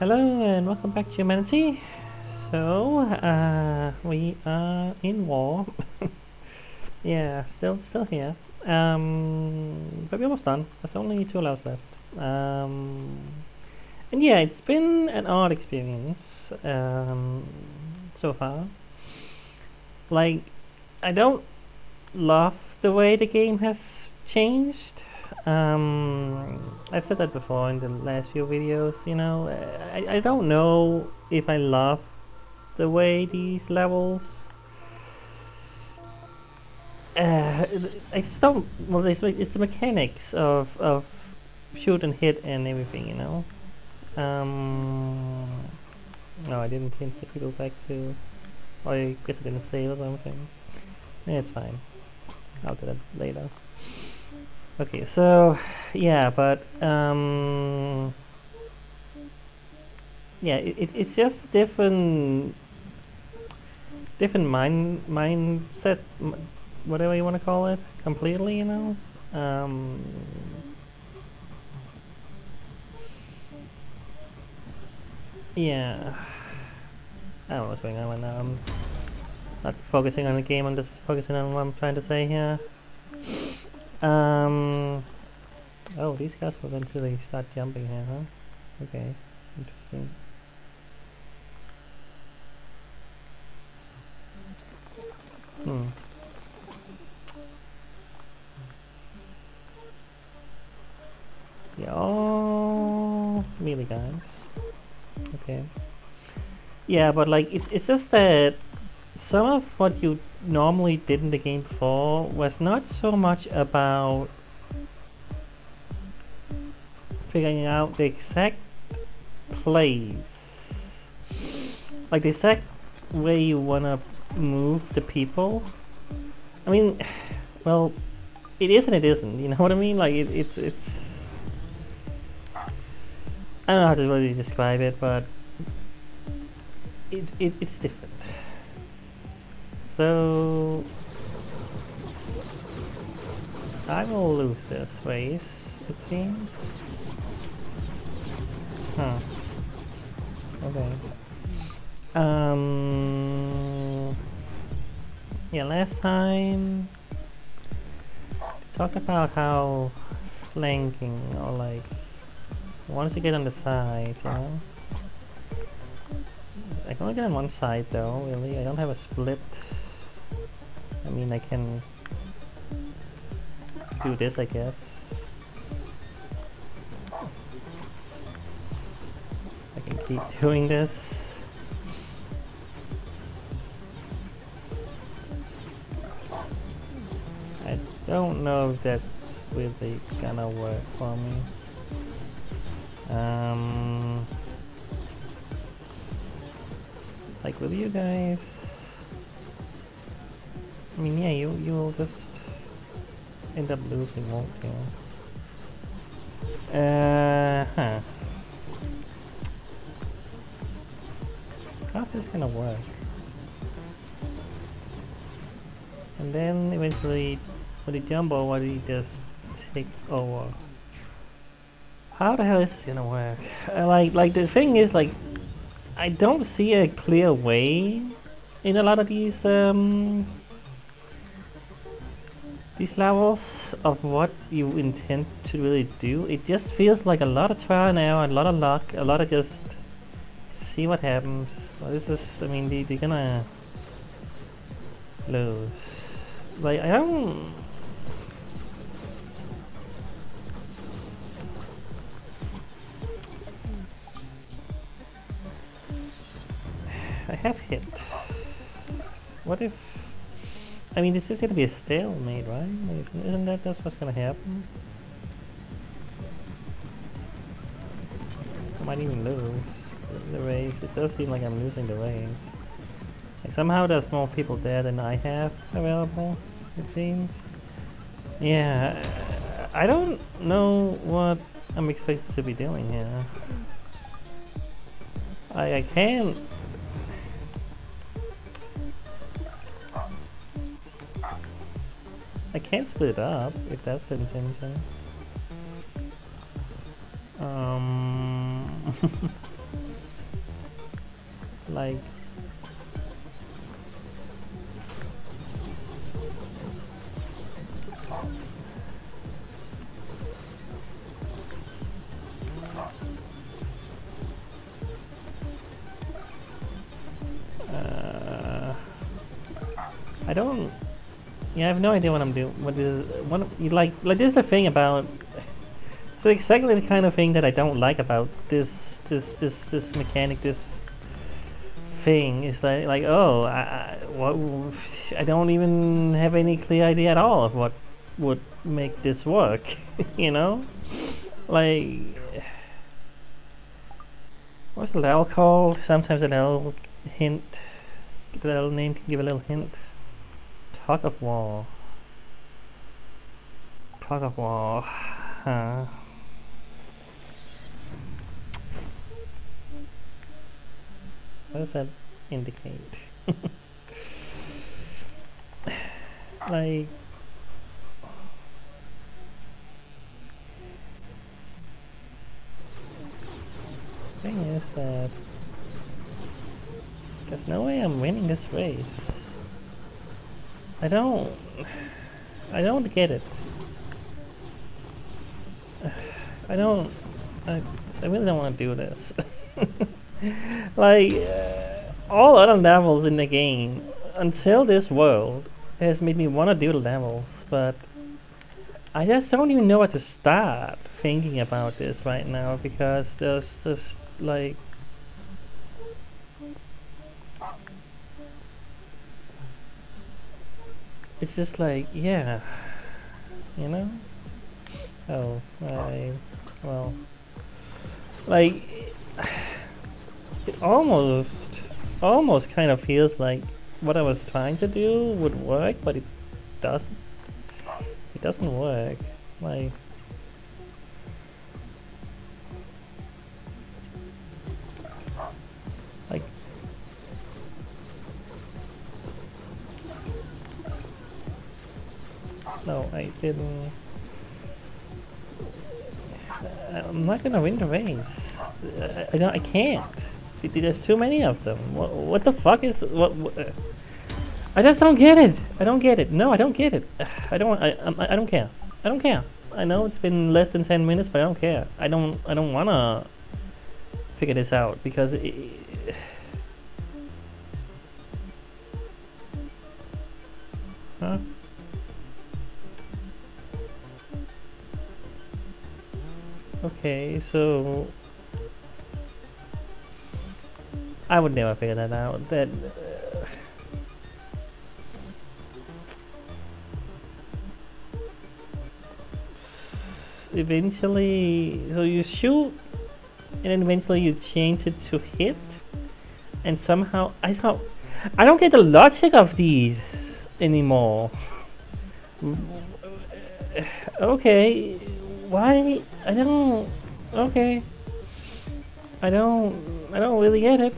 Hello and welcome back to humanity. So, we are in war. Yeah, still here. But we're almost done. There's only 2 hours left. And yeah, it's been an odd experience so far. Like, I don't love the way the game has changed. I've said that before in the last few videos. I don't know if I love the way these levels. I just don't. Well, it's the mechanics of shoot and hit and everything. No, I didn't change the people back to. Or I guess I didn't save or something. Yeah, it's fine. I'll do that later. Okay, so yeah, but yeah, it's just different mindset, whatever you want to call it, completely. Yeah, I don't know what's going on right now. I'm not focusing on the game. I'm just focusing on what I'm trying to say here. Oh, these guys will eventually start jumping here, huh? Okay, interesting. Hmm. Yeah, oh, melee guys. Okay. Yeah, but like it's just that some of what you normally did in the game before was not so much about figuring out the exact place, like the exact way you wanna move the people. I mean, well, it is and it isn't. You know what I mean? Like it's. I don't know how to really describe it, but it's different. So I will lose this race, it seems. Huh. Okay. Yeah, last time talk about how flanking or like once you get on the side. I can only get on one side though, really. I don't have a split. I mean, I can do this, I guess. I can keep doing this. I don't know if that's really gonna work for me. Like with you guys, I mean, yeah, you'll just end up losing, won't you? Huh. How's this gonna work? And then eventually, with the jumbo, what do you just take over? How the hell is this gonna work? Like the thing is, like, I don't see a clear way in a lot of these levels of what you intend to really do. It just feels like a lot of trial and error, a lot of luck, a lot of just see what happens. Well, this is, I mean, they're gonna lose. Like, I don't. I have hit. What if? I mean, it's just gonna be a stalemate, right? Isn't that that's what's gonna happen? I might even lose the race. It does seem like I'm losing the race. Like somehow there's more people there than I have available, it seems. Yeah, I don't know what I'm expected to be doing here. I can't. I can't split it up if that's the intention. Like, I don't. Yeah, I have no idea what I'm doing. What you like? Like, this is the thing about. So exactly the kind of thing that I don't like about this mechanic. This thing is like oh, I don't even have any clear idea at all of what would make this work. You know, like, what's the level called? Sometimes a little hint. Give a little name. Give a little hint. Tug of war. Tug of war. Huh. What does that indicate? Like, thing is that there's no way I'm winning this race. I don't get it. I really don't want to do this. Like, all other levels in the game until this world has made me want to do the levels, but I just don't even know where to start thinking about this right now, because there's just like it's just like, yeah, you know. Oh, well, like, it almost kind of feels like what I was trying to do would work, but it doesn't. It doesn't work. Like, no, I didn't. I'm not gonna win the race. I can't. There's too many of them. What the fuck is what? I just don't get it. I don't get it. No, I don't get it. I don't. I don't care. I don't care. I know it's been less than 10 minutes, but I don't care. I don't wanna figure this out because huh? Okay, so I would never figure that out. That eventually, so you shoot, and then eventually you change it to hit, and somehow I don't get the logic of these anymore. Okay, why? I don't. Okay, I don't really get it.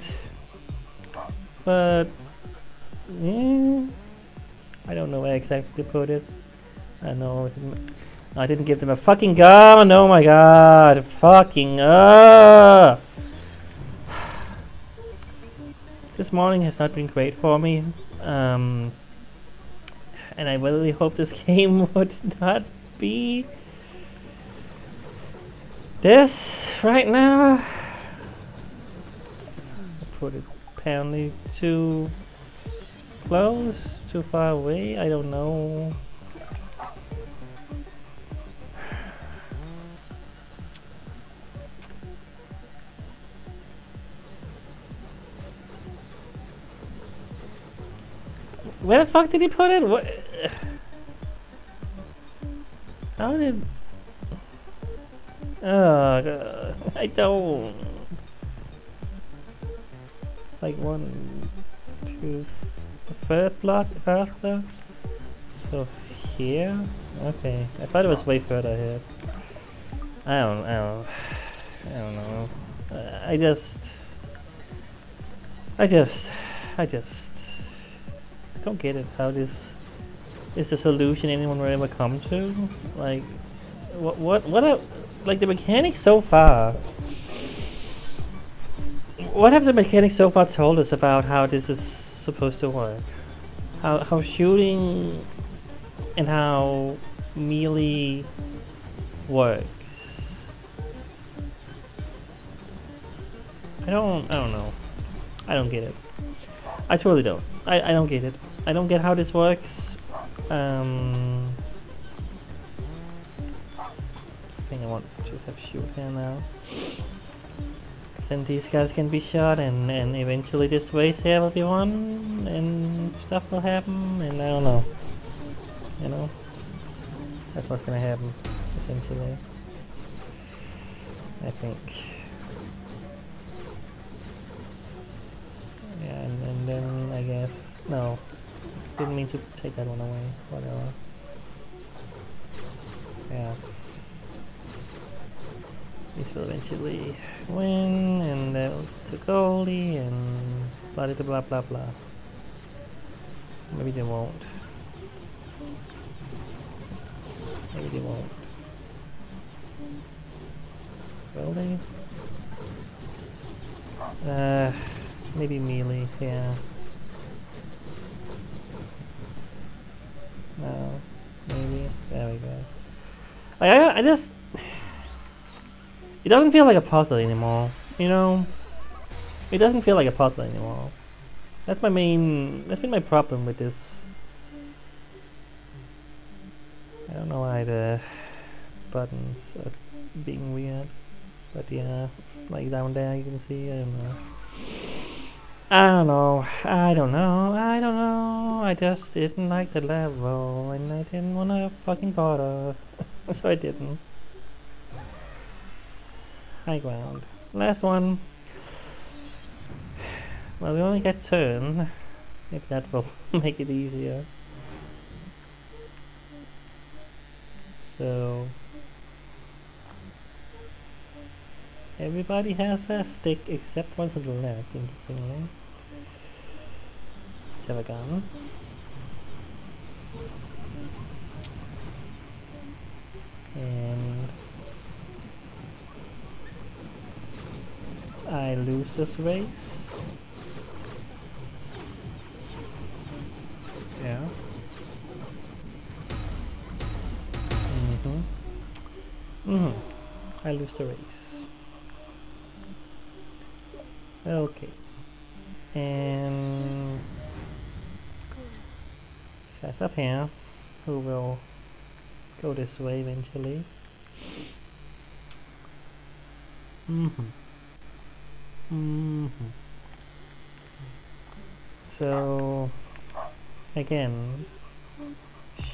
But yeah, I don't know where exactly to put it. I know I didn't give them a fucking gun. Oh my god, fucking This morning has not been great for me, and I really hope this game would not be this right now. I put it apparently too close, too far away, I don't know. Where the fuck did he put it? What? How did? Oh god, I don't. Like 1, 2, the third block after. So here. Okay, I thought it was way further ahead. I don't know. I just don't get it. How this is the solution anyone will ever come to? Like, what like the mechanics so far what have the mechanics so far told us about how this is supposed to work? How shooting and how melee works? I don't know. I don't get it. I totally don't. I don't get it. I don't get how this works. I think I want to just have shoot here now. Then these guys can be shot and eventually this race here will be won and stuff will happen and I don't know. You know? That's what's gonna happen, essentially. I think. Yeah, and then I guess... No. Didn't mean to take that one away. Whatever. Yeah. These will eventually win, and they'll to goalie, and blah blah blah blah. Maybe they won't. Maybe they won't. Goalie? Maybe melee, yeah. No, maybe. There we go. I just... It doesn't feel like a puzzle anymore, you know? It doesn't feel like a puzzle anymore. That's been my problem with this. I don't know why the buttons are being weird. But yeah, like down there you can see, I don't know. I don't know. I just didn't like the level and I didn't wanna fucking bother. So I didn't. High ground. Last one. Well, we only get turn. Maybe that will make it easier. So... everybody has a stick except one to the left, interestingly. Let's have a gun. And... I lose this race. Yeah. I lose the race. Okay. And this guy's up here, who will go this way eventually. So again,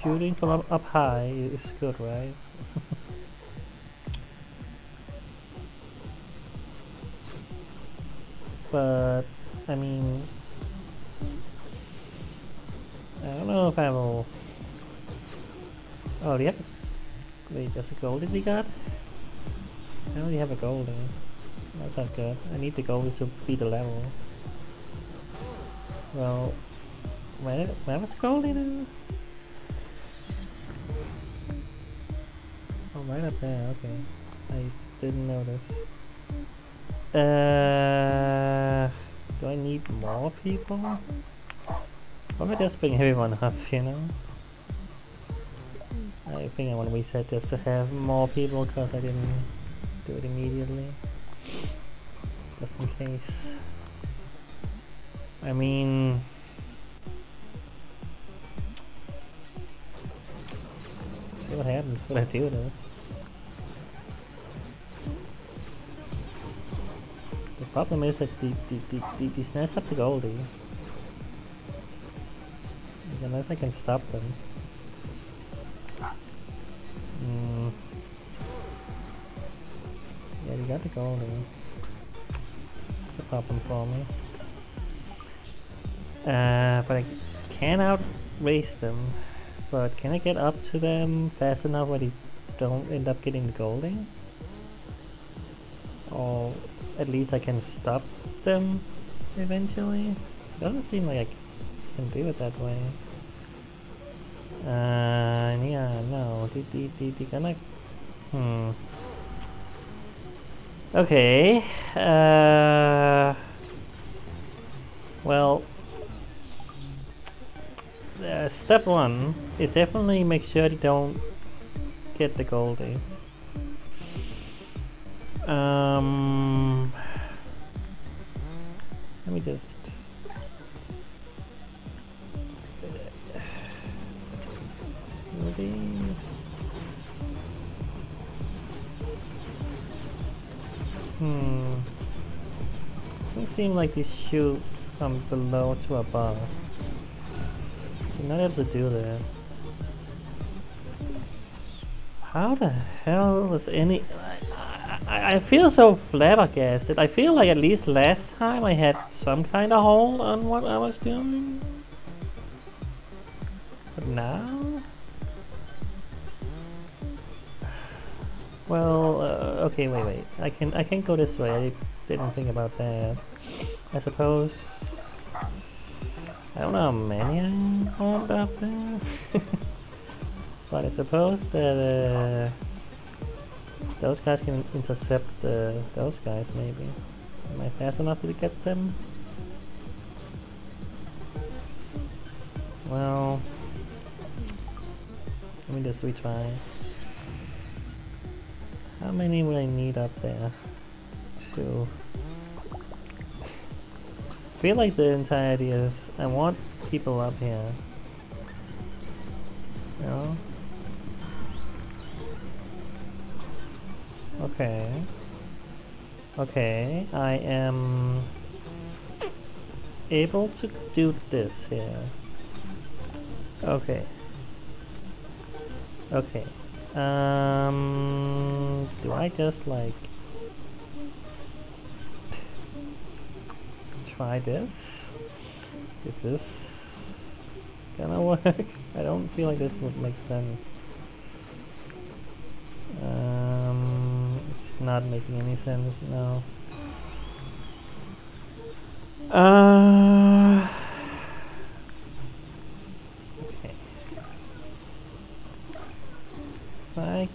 shooting from up high is good, right? But I mean, I don't know if I will. Oh, yep. Wait, there's a goldie we got? I already have a goldie. That's not good. I need the goldie to beat the level. Well, where was the goldie now? Oh, right up there, okay. I didn't notice. Do I need more people? Probably just bring everyone up, you know? I think I want to reset just to have more people because I didn't do it immediately. Just in case. I mean... see what happens when I do this. The problem is that these nice have the goldie. Unless I can stop them. Yeah, you got the goldie. It's a problem for me. But I can outrace them. But can I get up to them fast enough where they don't end up getting the goldie? Or at least I can stop them eventually? Doesn't seem like I can do it that way. Yeah, no. They gonna... Okay. Well, step one is definitely make sure you don't get the Goldie. Let me just. Goldie. Doesn't seem like these shoot from below to above. You're not able to do that. How the hell is any... I feel so flabbergasted. I feel like at least last time I had some kind of hold on what I was doing. But now... Well, okay, wait. I can go this way. I didn't think about that. I suppose... I don't know how many I hold up there. But I suppose that those guys can intercept those guys, maybe. Am I fast enough to get them? Well, let me just retry. How many will I need up there? 2. I feel like the entirety is I want people up here. You know? Okay, I am able to do this here. Okay. Do I just like try this? Is this gonna work? I don't feel like this would make sense. It's not making any sense now. Okay. Like.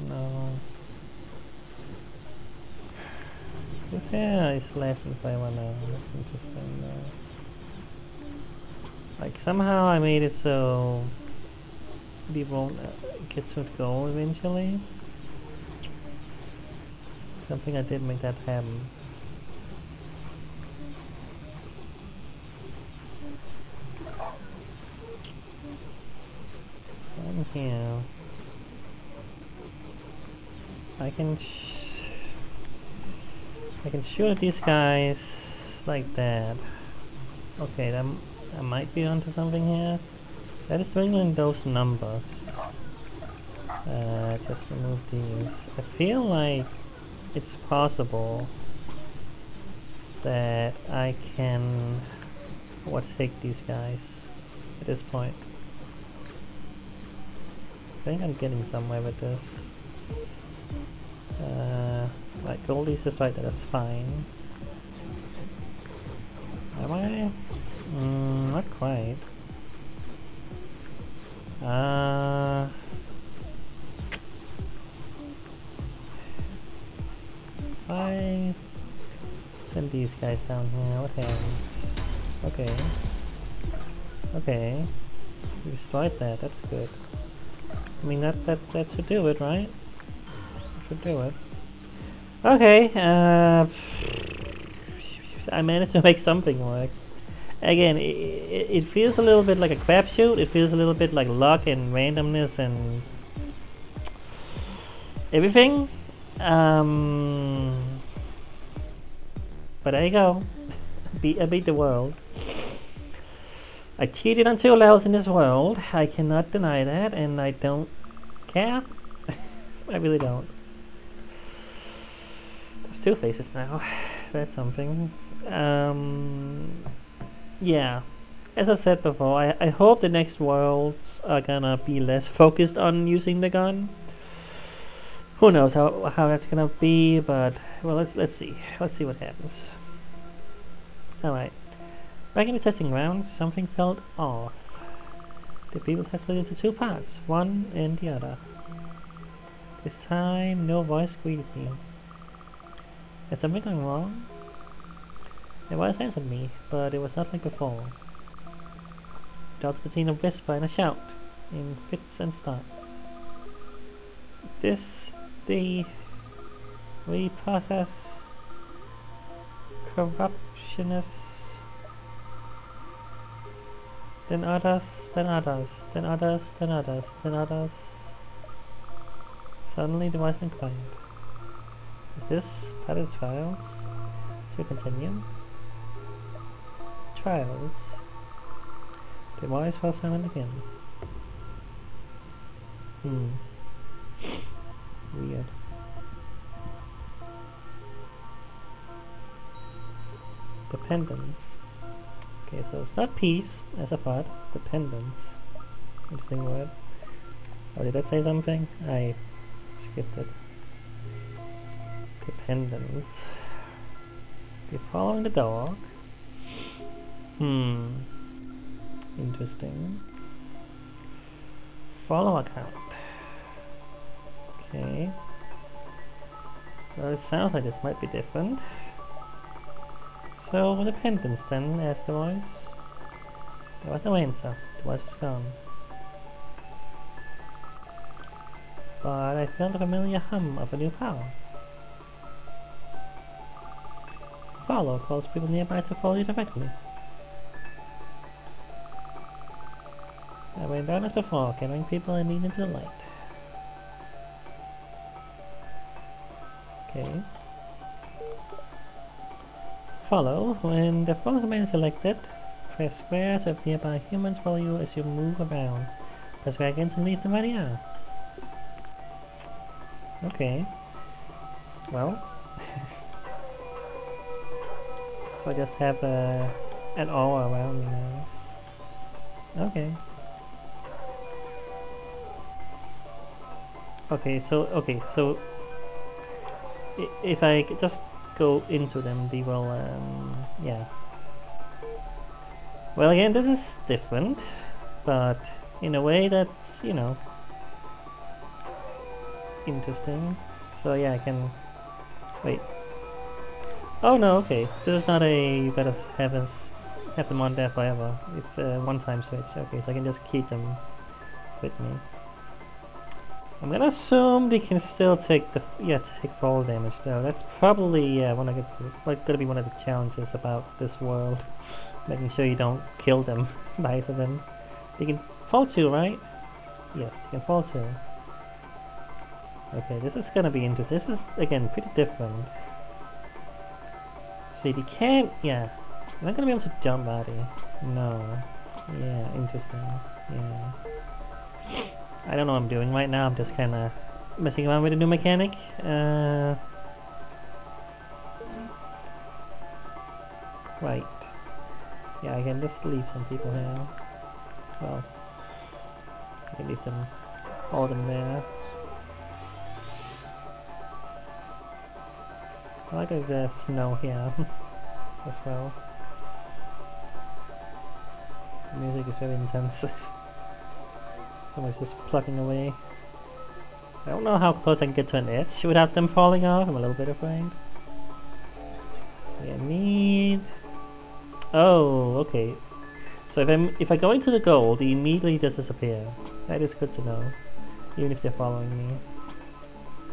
No. This here is less than 5 now. That's interesting. Like somehow I made it so we won't get to goal eventually. Something I did make that happen. I'm here. I can shoot at these guys like that. Okay, that I might be onto something here. That is dwindling those numbers. Just remove these. I feel like it's possible that I can take these guys at this point. I think I'm getting somewhere with this. Like Goldie's just right there, that's fine. Am I? Not quite. I send these guys down here. What happens? Okay. We destroyed that. That's good. I mean that should do it, right? Should do it. Okay. I managed to make something work. Again, it feels a little bit like a crapshoot. It feels a little bit like luck and randomness and everything. But there you go. I beat the world. I cheated on 2 levels in this world. I cannot deny that, and I don't care. I really don't. There's two faces now. That's something. Yeah. As I said before, I hope the next worlds are gonna be less focused on using the gun. Who knows how that's gonna be, but well, let's see. Let's see what happens. All right. Back in the testing grounds, something felt off. The people had split into two parts, one and the other. This time, no voice greeted me. Is something going wrong? A voice answered me, but it was not like before. It was between a whisper and a shout, in fits and starts. This, the reprocess, corruptionists, then others, then others, then others, then others, then others. Suddenly the voice went quiet. Is this part of the trials? Should we continue? Trials. The voice fell silent again. Weird. Dependence. Okay, so it's not peace, as I thought. Dependence. Interesting word. Oh, did that say something? I skipped it. Dependence. You're following the dog. Interesting. Follow account. Okay. Well, it sounds like this might be different. So, dependence then, asked the voice. There was no answer. The voice was gone. But I felt a familiar hum of a new power. Follow calls people nearby to follow you directly. I went down as before, carrying people and leading into the light. Okay. Follow. When the follow command is selected, press square to have nearby humans follow you as you move around. Press square again to leave them where they are. Okay. Well. So I just have an aura around me now. Okay. Okay, so if I just go into them, they will, yeah. Well, again, this is different, but in a way that's, you know, interesting. So yeah, I can, wait. Oh no, okay. This is not a, you gotta have them on there forever. It's a one-time switch. Okay, so I can just keep them with me. I'm gonna assume they can still take take fall damage though. That's probably gonna be one of the challenges about this world. Making sure you don't kill them by accident. They can fall too, right? Yes, they can fall too. Okay, this is gonna be interesting. This is again pretty different. So you can't, yeah. I'm not gonna be able to jump out here. No. Yeah, interesting. Yeah. I don't know what I'm doing right now. I'm just kind of messing around with a new mechanic. Right. Yeah, I can just leave some people here. Well, I can leave them, all of them there. I like the snow here as well. The music is very intense. Someone's just plucking away. I don't know how close I can get to an edge without them falling off. I'm a little bit afraid. So I need... Oh, okay. So if I go into the gold, they immediately just disappear. That is good to know. Even if they're following me.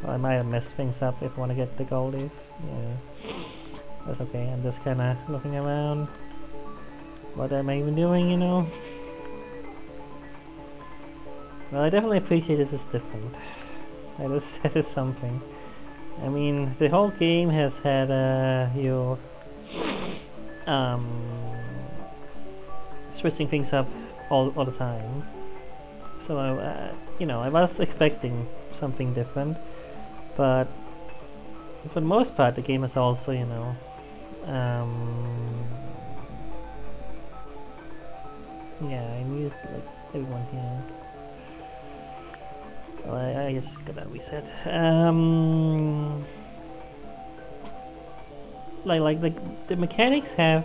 Well, I might have messed things up if I want to get the goldies. Yeah. That's okay. I'm just kind of looking around. What am I even doing, you know? Well, I definitely appreciate this is different. That is something. I mean, the whole game has had you switching things up all the time. So you know, I was expecting something different. But for the most part, the game is also, you know, yeah, I used like everyone here. Well, I just gotta reset. Like the mechanics have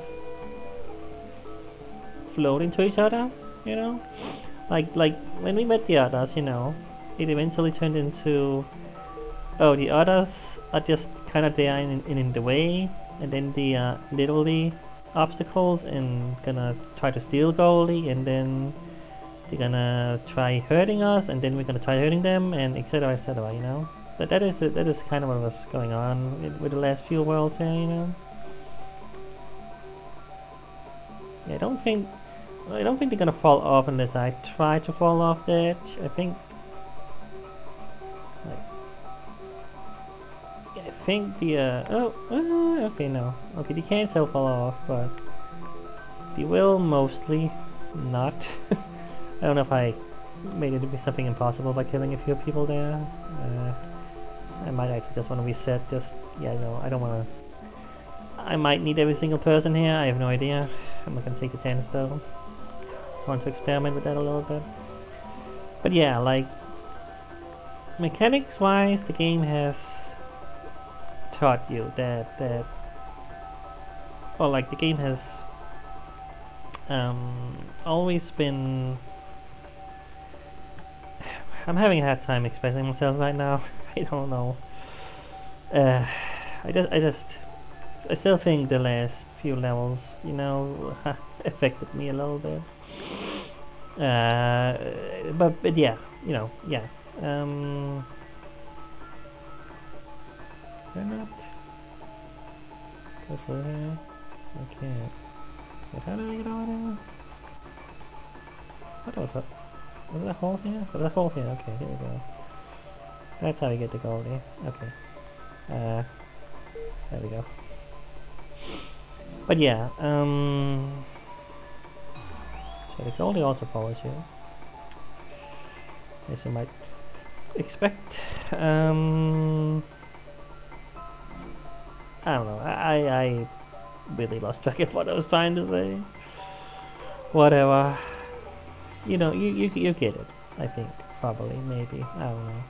flowed into each other, you know. Like when we met the others, you know, it eventually turned into, oh, the others are just kind of there in the way, and then the literally obstacles and gonna try to steal Goldie, and then they're gonna try hurting us, and then we're gonna try hurting them, and etc. etc. You know, that is kind of what was going on with the last few worlds here. You know, yeah, I don't think they're gonna fall off unless I try to fall off the edge. I think, like, yeah, I think the okay, no, okay, they can still fall off, but they will mostly not. I don't know if I made it to be something impossible by killing a few people there. I might actually just want to reset. Just, yeah, no, I don't want to. I might need every single person here. I have no idea. I'm not gonna take the chance though. Just want to experiment with that a little bit. But yeah, like, mechanics-wise, the game has taught you that, or like the game has always been. I'm having a hard time expressing myself right now. I don't know. I still think the last few levels, you know, affected me a little bit. But yeah, you know, yeah. They're not. Go for here. Okay. Wait, how do I get over there? What was that? Was there a hole here? Was there a hole here? Okay, here we go. That's how you get the Goldie. Okay. There we go. But yeah, so the Goldie also follows you, as you might expect. I don't know. I really lost track of what I was trying to say. Whatever. You know, you get it. I think probably, maybe. I don't know.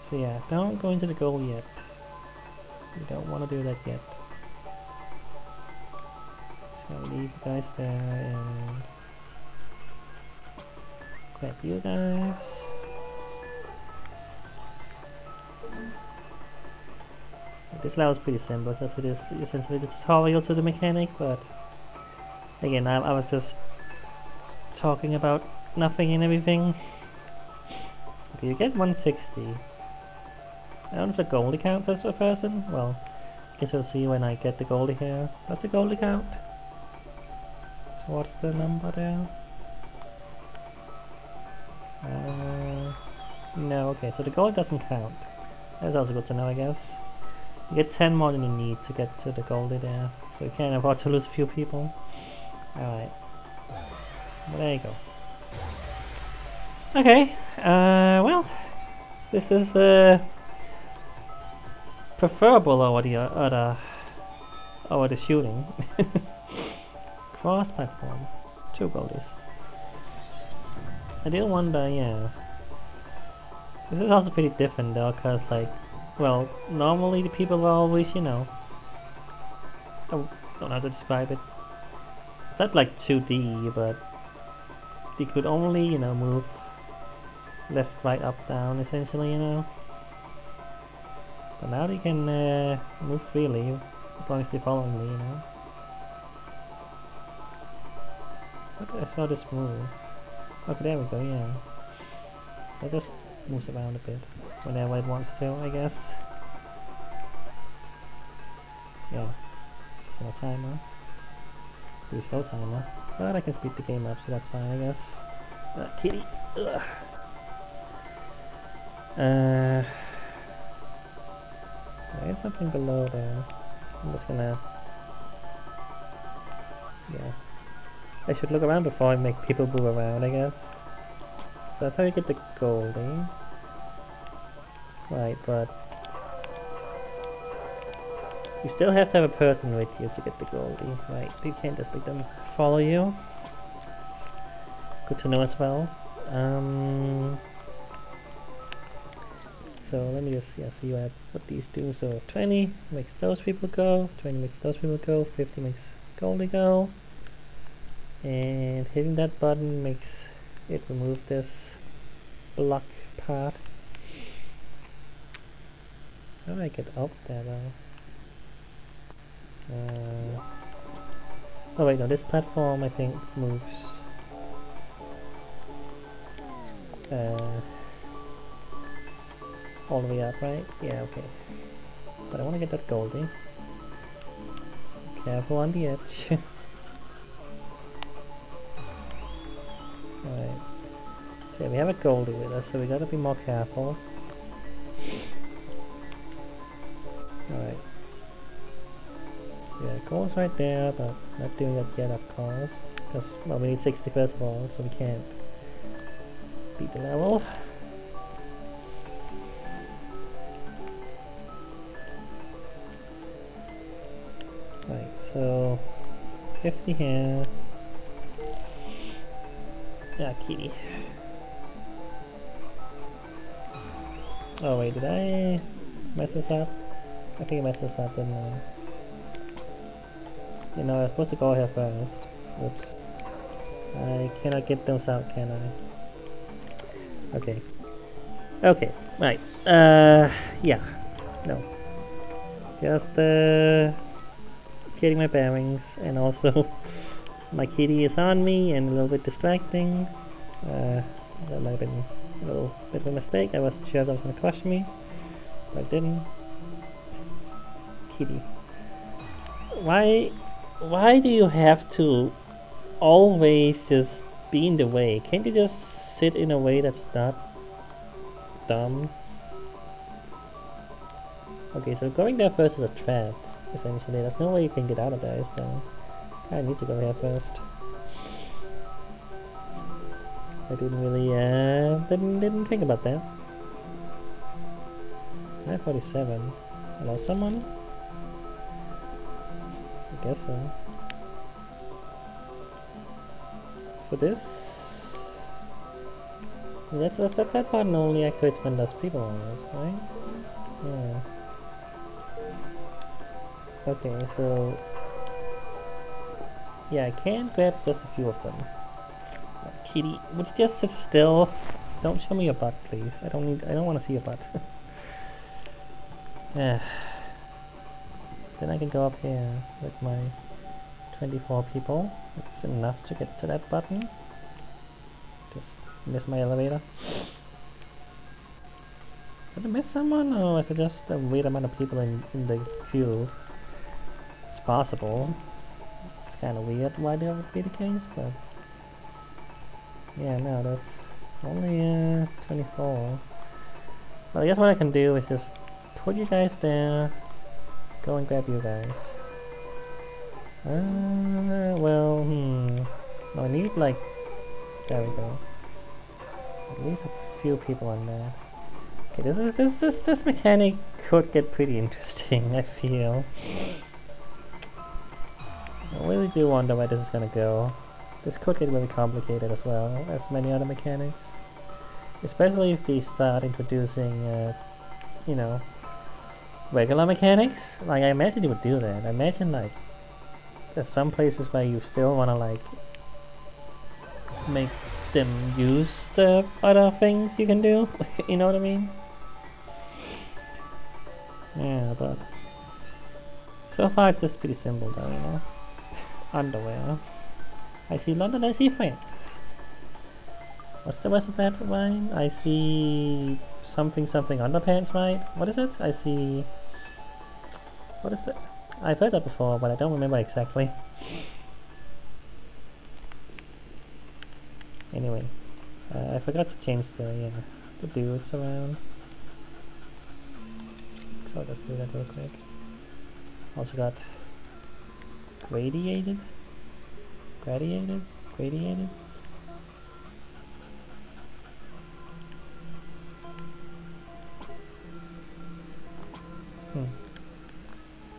So yeah, don't go into the goal yet. You don't want to do that yet. Just gonna leave you guys there and grab you guys. This level is pretty simple because it is essentially the tutorial to the mechanic, but again, I was just talking about nothing and everything. Okay, you get 160. I don't know if the Goldie counts as a person. Well, I guess we'll see when I get the Goldie here. Does the Goldie count? So what's the number there? No, okay, so the Goldie doesn't count. That's also good to know, I guess. You get 10 more than you need to get to the Goldie there, so you can't afford to lose a few people. Alright. Well, there you go. Okay, well, this is preferable over the over the shooting. Cross-platform. 2 Goldies. I do wonder, yeah. This is also pretty different though, cause like, well, normally the people were always, you know, I don't know how to describe it. It's not like 2D, but they could only, you know, move left, right, up, down, essentially, you know. But now they can move freely, as long as they follow me, you know. I saw this move. Okay, there we go, yeah. It just moves around a bit whenever it wants to, I guess. Yeah, it's just on a timer. Pretty slow timer. But I can speed the game up, so that's fine, I guess. Kitty! Ugh. There is something below there. I'm just gonna... yeah. I should look around before I make people move around, I guess. So that's how you get the Goldie. Right, but you still have to have a person with you to get the Goldie, right? You can't just make them follow you. It's good to know as well. So let me just see what these do. So 20 makes those people go, 20 makes those people go, 50 makes Goldie go. And hitting that button makes it remove this block part. How do I get up there though? Oh wait, no, this platform I think moves all the way up, right? Yeah, okay. But I want to get that Goldie. Careful on the edge. Alright. So yeah, we have a Goldie with us, so we gotta be more careful. Alright. So yeah, goal's right there, but not doing that yet, of course. Because, well, we need 60 first of all, so we can't beat the level. Right, so 50 here. Yeah, kitty. Oh wait, did I mess this up? I think I messed this up, didn't I? You know, I was supposed to go here first. Oops. I cannot get those out, can I? Okay. Okay, right. Yeah. No. Just, getting my bearings, and also my kitty is on me and a little bit distracting. That might have been a little bit of a mistake. I wasn't sure that was going to crush me, but I didn't. Kitty. Why do you have to always just be in the way? Can't you just sit in a way that's not dumb? Okay, so going there first is a trap, essentially. There's no way you can get out of there, so I need to go here first. I didn't really, didn't think about that. 947. Hello, someone? I guess so. So this... That button only activates when there's people on it, right? Yeah. Okay, so... yeah, I can grab just a few of them. Kitty, would you just sit still? Don't show me your butt, please. I don't want to see your butt. Then I can go up here with my 24 people. That's enough to get to that button. Just miss my elevator. Did I miss someone, or is it just a weird amount of people in the queue? It's possible. It's kind of weird why that would be the case, but yeah, no, that's only 24. But I guess what I can do is just put you guys there, go and grab you guys. Well, no, I need like, there we go. At least a few people on there. Okay, this mechanic could get pretty interesting, I feel. I really do wonder where this is gonna go. This could get really complicated as well as many other mechanics. Especially if they start introducing, you know, regular mechanics. Like, I imagine you would do that. I imagine, like, there's some places where you still wanna, like, make them use the other things you can do. You know what I mean? Yeah, but so far it's just pretty simple though, you know. Underwear. I see London, I see France. What's the rest of that line? I see something underpants, right? What is it? I see... what is it? I've heard that before, but I don't remember exactly. Anyway, I forgot to change the dudes around. So I'll just do that real quick. Also got radiated. Gradiated? Gradiated?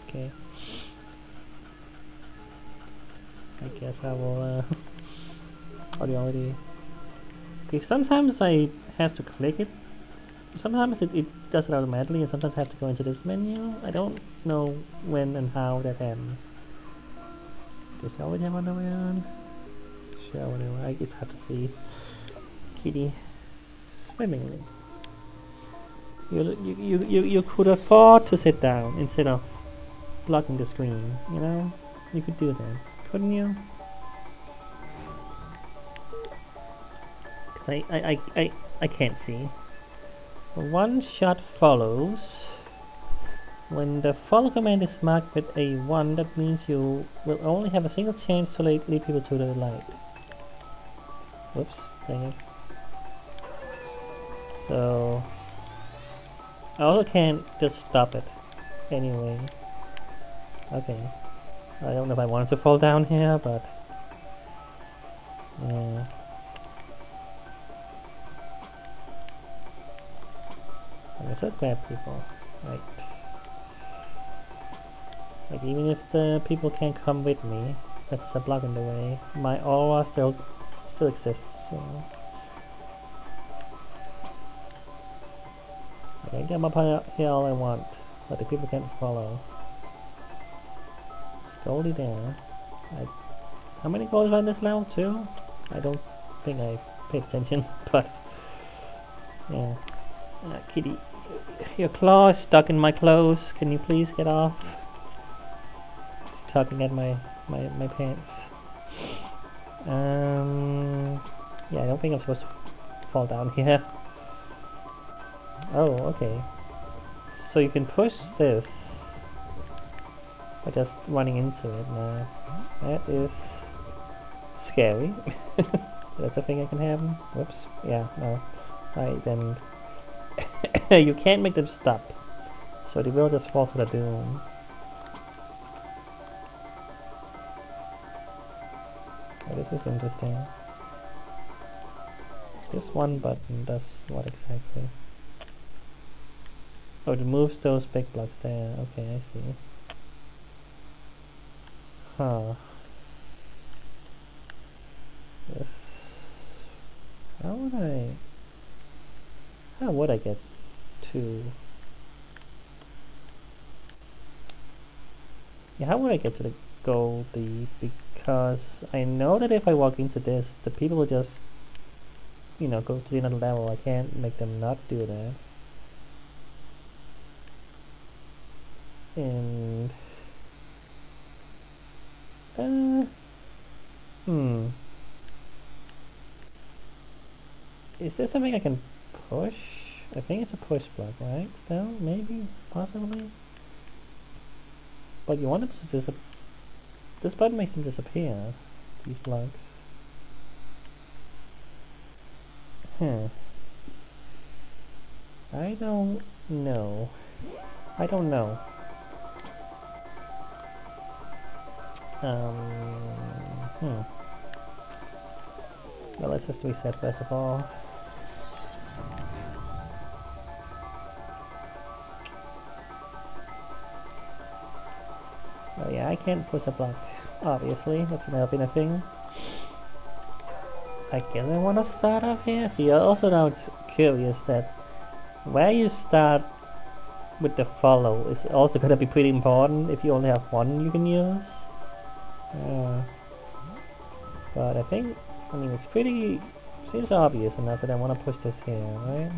Okay. I guess I will, audio. Okay, sometimes I have to click it. Sometimes it does it automatically, and sometimes I have to go into this menu. I don't know when and how that happens. Does it already have underwear on? Sure, whatever. It's hard to see. Kitty swimmingly. You could afford to sit down instead of blocking the screen, you know? You could do that, couldn't you? Because I can't see. One shot follows. When the follow command is marked with a 1, that means you will only have a single chance to lead people to the light. Whoops, dang it. So I also can't just stop it anyway. Okay. I don't know if I wanted to fall down here, but yeah. I said grab people. Right. Like even if the people can't come with me, that's just a block in the way. My aura still exists, so I can get up here all I want, but the people can't follow. Goldie there. How many golds are in this level? 2? I don't think I paid attention, but yeah. Kitty, your claw is stuck in my clothes. Can you please get off? It's tugging at my pants. Yeah, I don't think I'm supposed to fall down here. Oh, okay. So you can push this by just running into it. Now, that is scary. That's a thing that can happen. Whoops. Yeah, no. Right, then you can't make them stop. So they will just fall to the doom. Oh, this is interesting. This one button does what exactly? Oh, it moves those big blocks there. Okay, I see. Huh. This... How would I get to... Yeah, how would I get to the Goldie? Because I know that if I walk into this, the people will just, you know, go to the another level. I can't make them not do that. And... Is there something I can push? I think it's a push block, right? Still? Maybe? Possibly? But you want them to disappear. This button makes them disappear. These blocks. I don't know. I don't know. Well, let's just reset first of all. Oh yeah, I can't push a block. Obviously, that's not helping a thing. I guess I want to start off here. See, also now it's curious that where you start with the follow is also going to be pretty important if you only have one you can use. But I think, I mean, it's pretty, seems obvious enough that I want to push this here, right?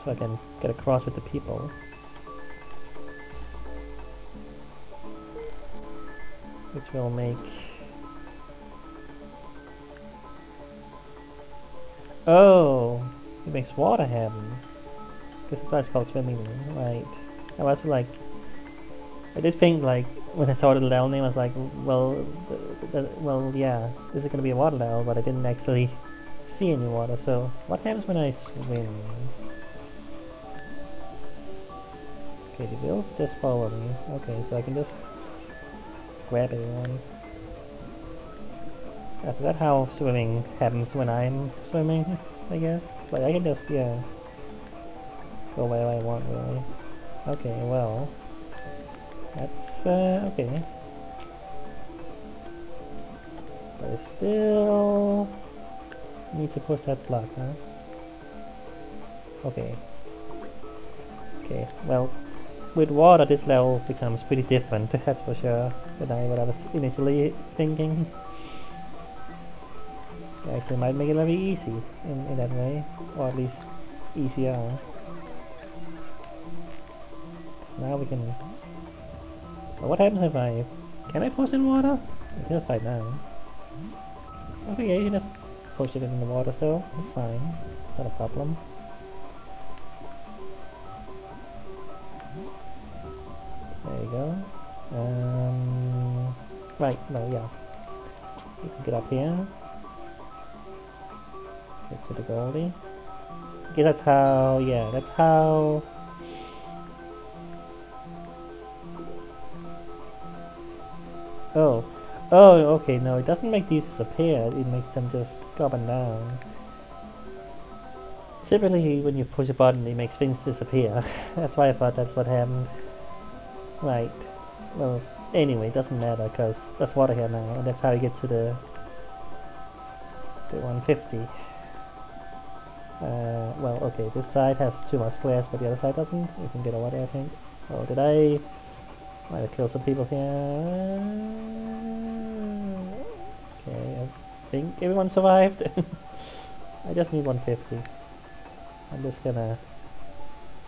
So I can get across with the people. Which will make... Oh! It makes water happen. This is why it's called swimming, right? I was like... I did think, like, when I saw the level name, I was like, well, well, yeah, this is gonna be a water level, but I didn't actually see any water, so... What happens when I swim? Okay, they will just follow me. Okay, so I can just grab everyone. I forgot how swimming happens when I'm swimming, I guess. Like, I can just, yeah, go wherever I want, really. Okay, well, that's, okay. But I still need to push that block, huh? Okay. Okay, well, with water this level becomes pretty different, that's for sure, than what I was initially thinking. I actually might make it very easy in that way, or at least easier. So now we can... Well, what happens if I... Can I push in water? I can fight now. Okay, yeah, you can just push it in the water still, it's fine, it's not a problem. There you go. Right, no, yeah. You can get up here. Get to the goalie. Okay, that's how, yeah, that's how... Oh. Oh, okay, no, it doesn't make these disappear, it makes them just go up and down. Typically, when you push a button, it makes things disappear. That's why I thought that's what happened. Right. Well, anyway, it doesn't matter, because there's water here now, and that's how you get to the 150. Well, okay, this side has 2 more squares, but the other side doesn't. You can get over there, I think. Oh, did I... Might have killed some people here. Okay, I think everyone survived. I just need 150. I'm just gonna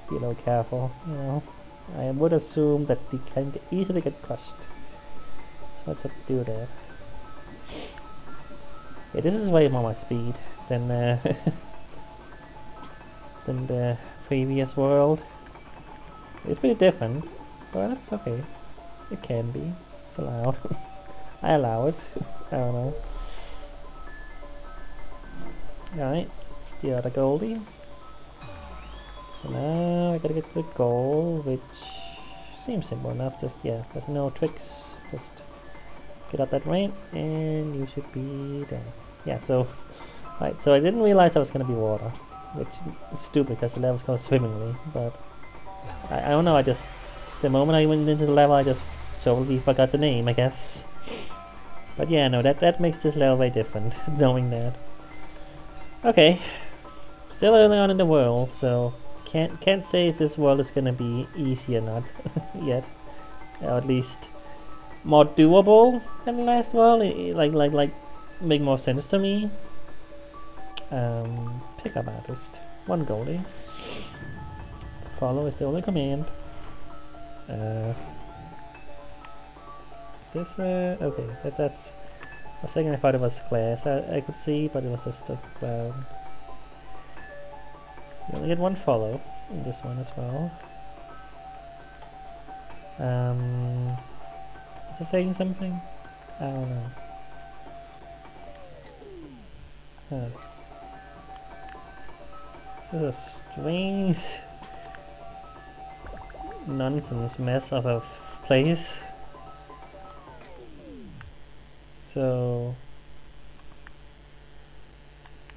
be a little careful, you know. I would assume that they can easily get crushed. So let's do that. Yeah, this is way more my speed than than the previous world. It's pretty different, but that's okay. It can be. It's allowed. I allow it. I don't know. Alright, it's the other goalie. So now I gotta get to the goal, which seems simple enough. Just, yeah, there's no tricks. Just get up that ramp and you should be there. Yeah, so, right, so I didn't realize there was gonna be water, which is stupid because the level's goes swimmingly, but I don't know, the moment I went into the level I just totally forgot the name, I guess. But yeah, no, that makes this level very different, knowing that. Okay, still early on in the world, so can't say if this world is gonna be easy or not yet, or at least more doable than the last world. Like make more sense to me. Pickup artist, 1 goalie. Follow is the only command. This okay, that's. For a second I thought it was glass I could see, but it was just the ground. You only get 1 follow in this one as well. Is it saying something? I don't know. Huh. This is a strange nonsense mess of a place. So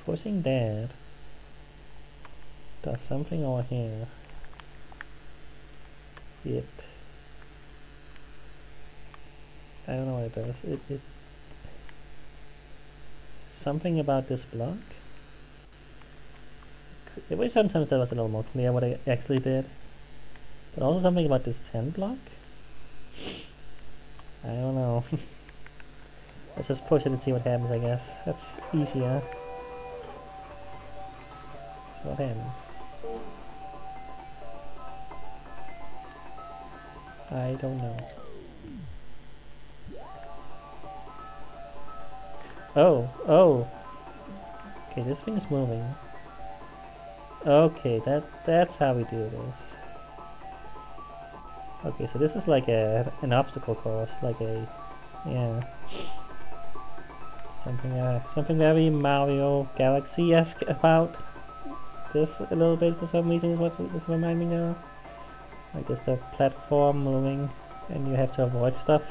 pushing that does something over here. I don't know what it does. It something about this block. It was sometimes that was a little more clear what I actually did, but also something about this 10 block. I don't know. Let's just push it and see what happens, I guess. That's easier. So what happens? I don't know. Oh. Okay, this thing is moving. Okay, that's how we do this. Okay, so this is like an obstacle course, like a, yeah. Something very Mario Galaxy-esque about this a little bit for some reason is what this reminds me of. Like just the platform moving and you have to avoid stuff.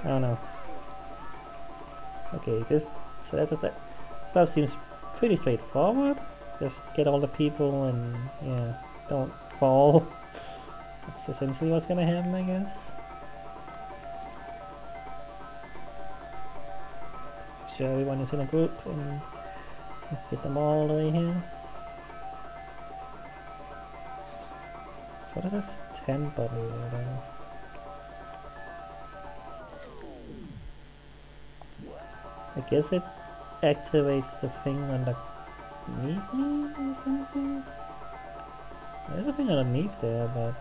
I don't know. Okay, so that stuff seems pretty straightforward. Just get all the people and yeah, don't fall. That's essentially what's gonna happen, I guess. Make sure everyone is in a group and get them all the way here. So what is this 10 bubble though? I guess it activates the thing underneath me or something? There's a thing underneath there, but...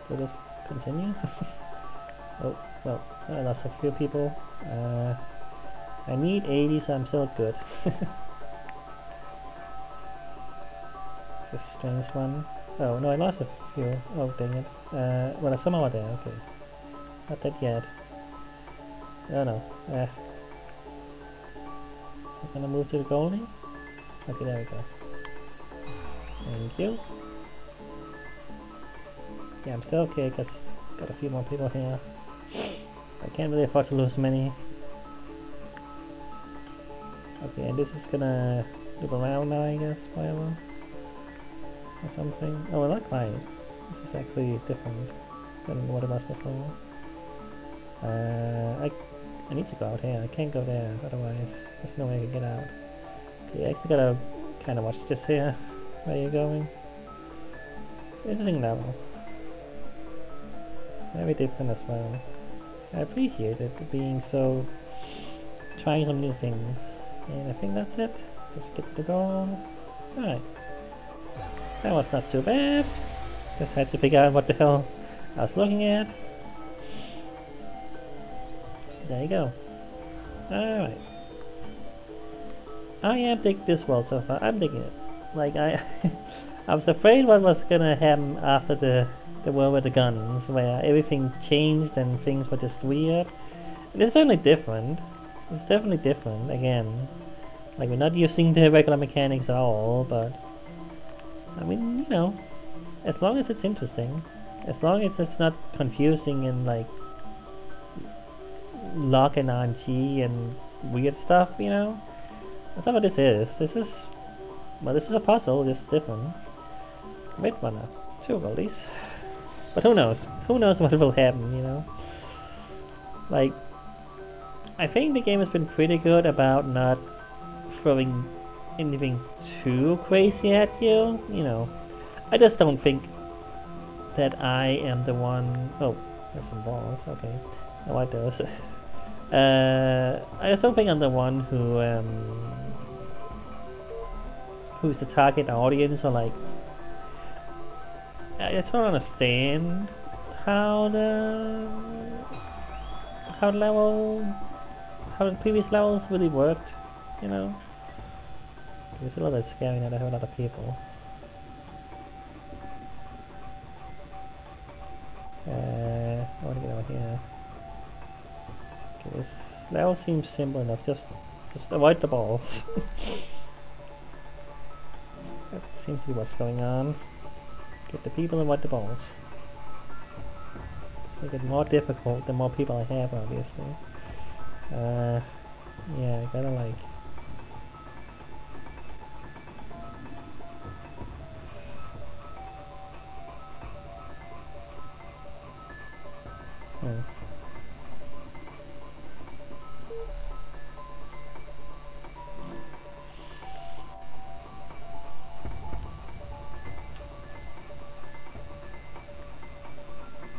will this continue? Oh, well, I lost a few people. I need 80, so I'm still good. It's a strange one. Oh, no, I lost a few. Oh, dang it. Well, some are there, okay. Not that yet. Oh no. I'm gonna move to the goalie. Okay, there we go. Thank you. Yeah, I'm still okay, cause got a few more people here. I can't really afford to lose many. Okay, and this is gonna loop around now, I guess, whatever. Or something. Oh, well, not quite. This is actually different than what it was before. I need to go out here. I can't go there, otherwise there's no way I can get out. Okay, I actually gotta kind of watch this here. Where you're going. It's an interesting level. Very different as well. I appreciate it being so... trying some new things. And I think that's it. Just get to the goal. Alright. That was not too bad. Just had to figure out what the hell I was looking at. There you go. Alright. I am digging this world so far. I'm digging it. Like, I was afraid what was gonna happen after the world with the guns, where everything changed and things were just weird. And it's certainly different. It's definitely different, again. Like, we're not using the regular mechanics at all, but... I mean, you know, as long as it's interesting. As long as it's not confusing and, like... lock and RNG and weird stuff, you know? That's not what this is. This is... well, this is a puzzle, just different. Wait for now. 2 goalies. But who knows? Who knows what will happen, you know? Like... I think the game has been pretty good about not throwing anything too crazy at you, you know. I just don't think that I am the one... oh, there's some balls, okay. I like those. I just don't think I'm the one who's the target audience, or like... I just don't understand how the previous levels really worked, you know? It's a little bit scary now that I have a lot of people. I want to get over here. Okay, this level seems simple enough. Just avoid the balls. That seems to be what's going on. Get the people and avoid the balls. Just make it more difficult the more people I have, obviously. Yeah, I gotta like...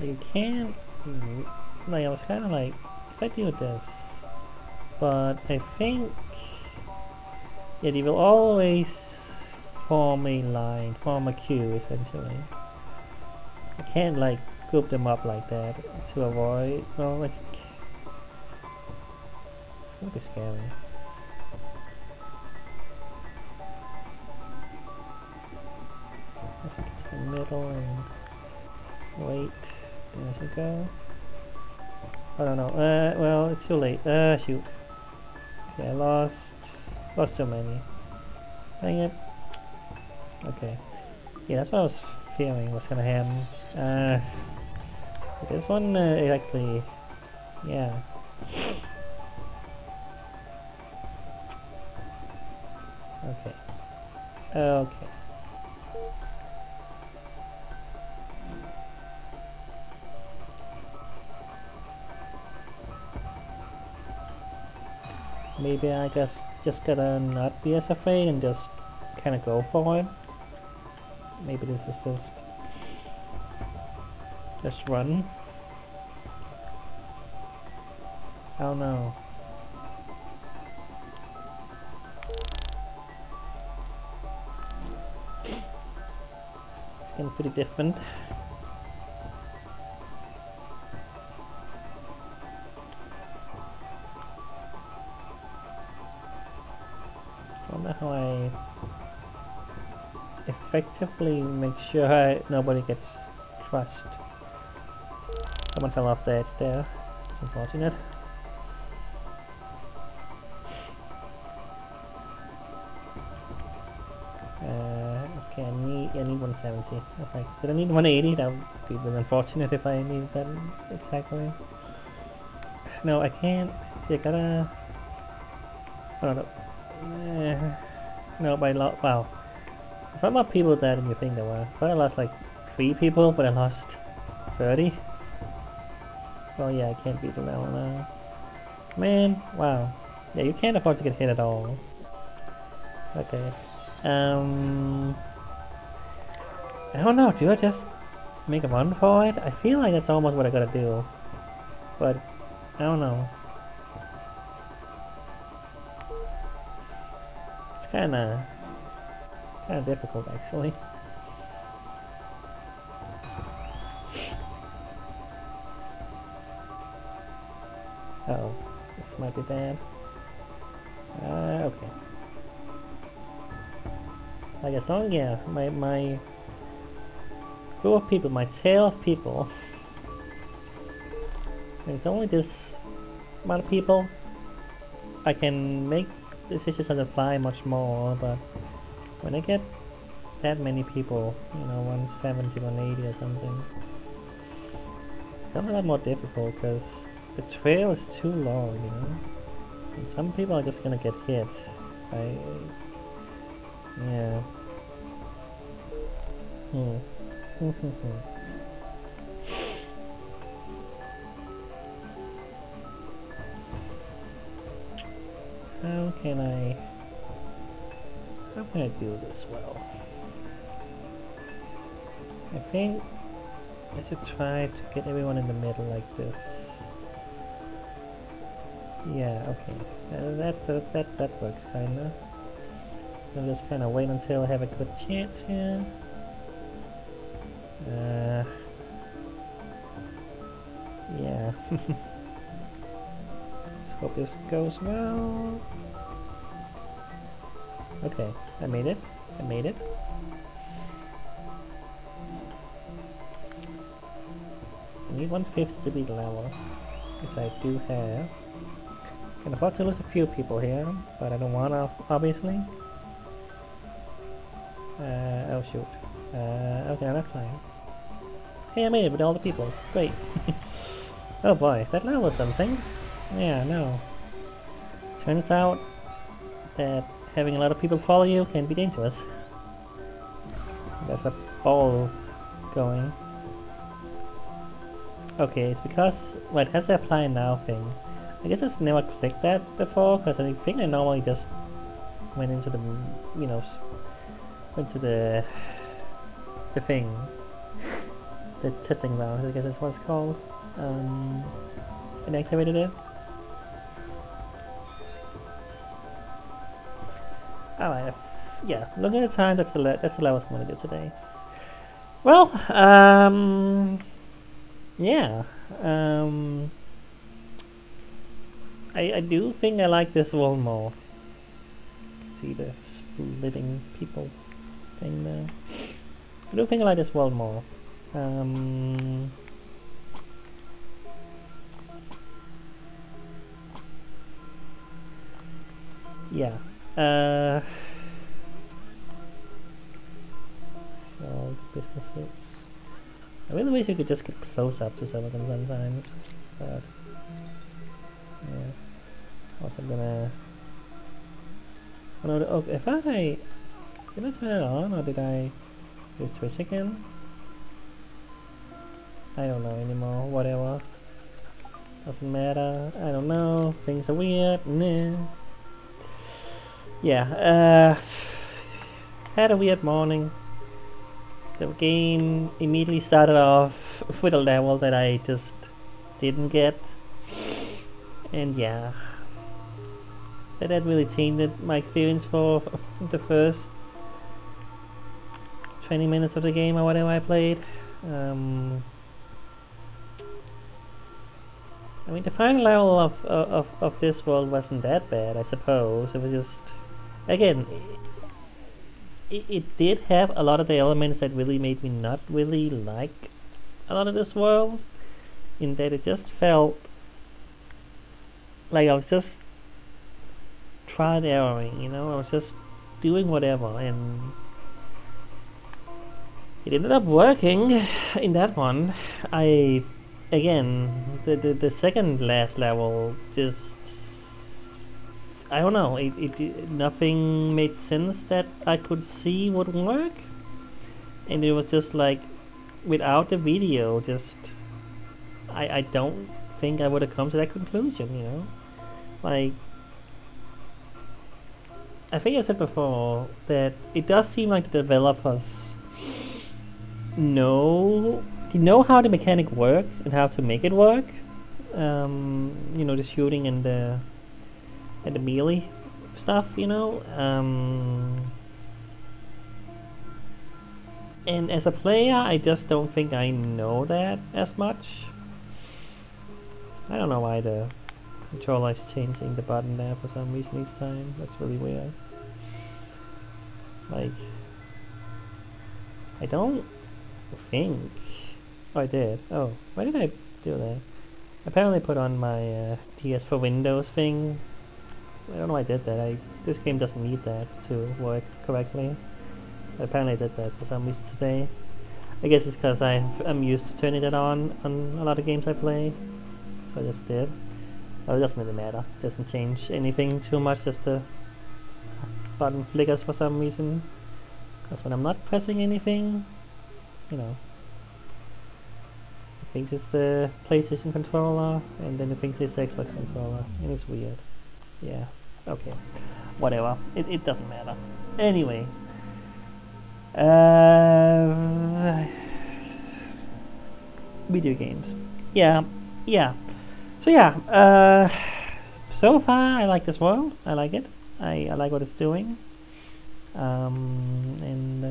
You can't... like, I was kind of like, if I do this, but I think... yeah, you will always form a line, form a queue, essentially. I can't, like, group them up like that to avoid... well, like... it's gonna be scary. Let's get to the middle and... wait. There she go. I don't know. Well, it's too late. Shoot. Okay, I lost too many. Dang it. Okay. Yeah, that's what I was fearing was gonna happen. This one is actually, yeah. Okay. Okay. Maybe I just gotta not be as afraid and just kind of go for it. Maybe this is just run. Oh no. It's getting pretty different. I wonder how I effectively make sure nobody gets crushed. Someone fell off the edge there. It's unfortunate. Okay, I need 170. I was like, did I need 180? That would be really unfortunate if I needed that exactly. No, I can't. You gotta. Oh no. No, by lot. Wow. There's a lot more people there than you think there were. But I lost like 3 people, but I lost 30. Well, yeah, I can't beat the level now. Man, wow. Yeah, you can't afford to get hit at all. Okay. I don't know, do I just make a run for it? I feel like that's almost what I gotta do. But, I don't know. It's kinda difficult, actually. Uh-oh, this might be bad. Okay. Like as long, yeah, my group of people, my tail of people, it's only this amount of people, I can make decisions on the fly much more, but when I get that many people, you know, 170, 180 or something, it's a lot more difficult because the trail is too long, you know, and some people are just gonna get hit by, yeah. How can I do this well? I think I should try to get everyone in the middle like this. Yeah, okay. That works kinda. I'll just kinda wait until I have a good chance here. Yeah. Let's hope this goes well. Okay, I made it. I made it. I need 150 to beat the level, which I do have. Can afford to lose a few people here, but I don't wanna, obviously. Oh shoot. Okay, that's fine. Hey, I made it with all the people. Great. Oh boy, that level was something. Yeah, no. Turns out that having a lot of people follow you can be dangerous. There's a ball going. Okay, it's because, well, it has the apply now thing. I guess I've never clicked that before, because I think I normally just went into the, you know, went to the thing. The testing ground, I guess that's what it's called. And activated it. Alright, yeah, looking at the time, that's the level I'm gonna do today. Well, yeah, I do think I like this one more. See the splitting people thing there. I do think I like this world more. Yeah. So businesses. I really wish you could just get close up to some of them sometimes, but yeah. Also, I'm gonna. Oh, if I did I turn it on or did I just switch again? I don't know anymore. Whatever. Doesn't matter. I don't know. Things are weird. Nah. Yeah. Had a weird morning. The game immediately started off with a level that I just didn't get, and yeah, that really tainted my experience for the first 20 minutes of the game or whatever I played. I mean, the final level of this world wasn't that bad, I suppose. It was just, again, it did have a lot of the elements that really made me not really like a lot of this world, in that it just felt like I was just trial and erroring, you know. I was just doing whatever, and it ended up working in that one. Again, the second last level just, I don't know, nothing made sense that I could see would work, and it was just like, without the video, just I don't think I would have come to that conclusion, you know. Like, I think I said before that it does seem like the developers know how the mechanic works and how to make it work. You know, the shooting and the melee stuff, you know. And as a player, I just don't think I know that as much. I don't know why the controller is changing the button there for some reason each time. That's really weird. Like, I don't think... Oh, I did. Oh, why did I do that? Apparently put on my DS for Windows thing. I don't know why I did that. This game doesn't need that to work correctly. But apparently I did that for some reason today. I guess it's because I'm used to turning it on a lot of games I play. So I just did. Well, it doesn't really matter. It doesn't change anything too much, just the button flickers for some reason. Because when I'm not pressing anything, you know, it thinks it's the PlayStation controller, and then it thinks it's the Xbox controller, and it's weird. Yeah, okay. Whatever. It doesn't matter. Anyway. Video games. Yeah. So yeah, so far I like this world. I like it. I like what it's doing. And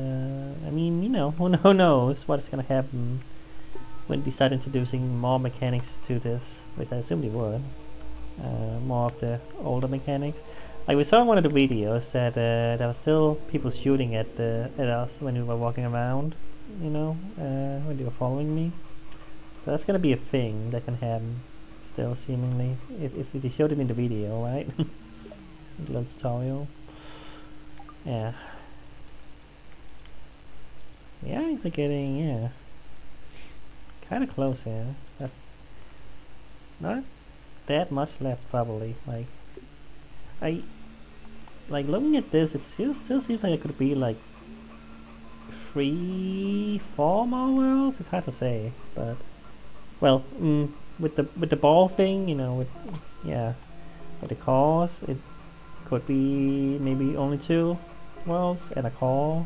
I mean, you know, who knows what's gonna happen when we start introducing more mechanics to this, which I assume they would. More of the older mechanics. Like we saw in one of the videos that there were still people shooting at us when we were walking around, you know, when they were following me. So that's gonna be a thing that can happen still, seemingly, if they showed it in the video, right? The little tutorial. Yeah. Yeah, it's getting, kind of close here. That's not that much left, probably. Like, looking at this, it still seems like it could be like 3-4 more worlds. It's hard to say, but well, with the ball thing, you know, with the cars, it could be maybe only 2 worlds and a car.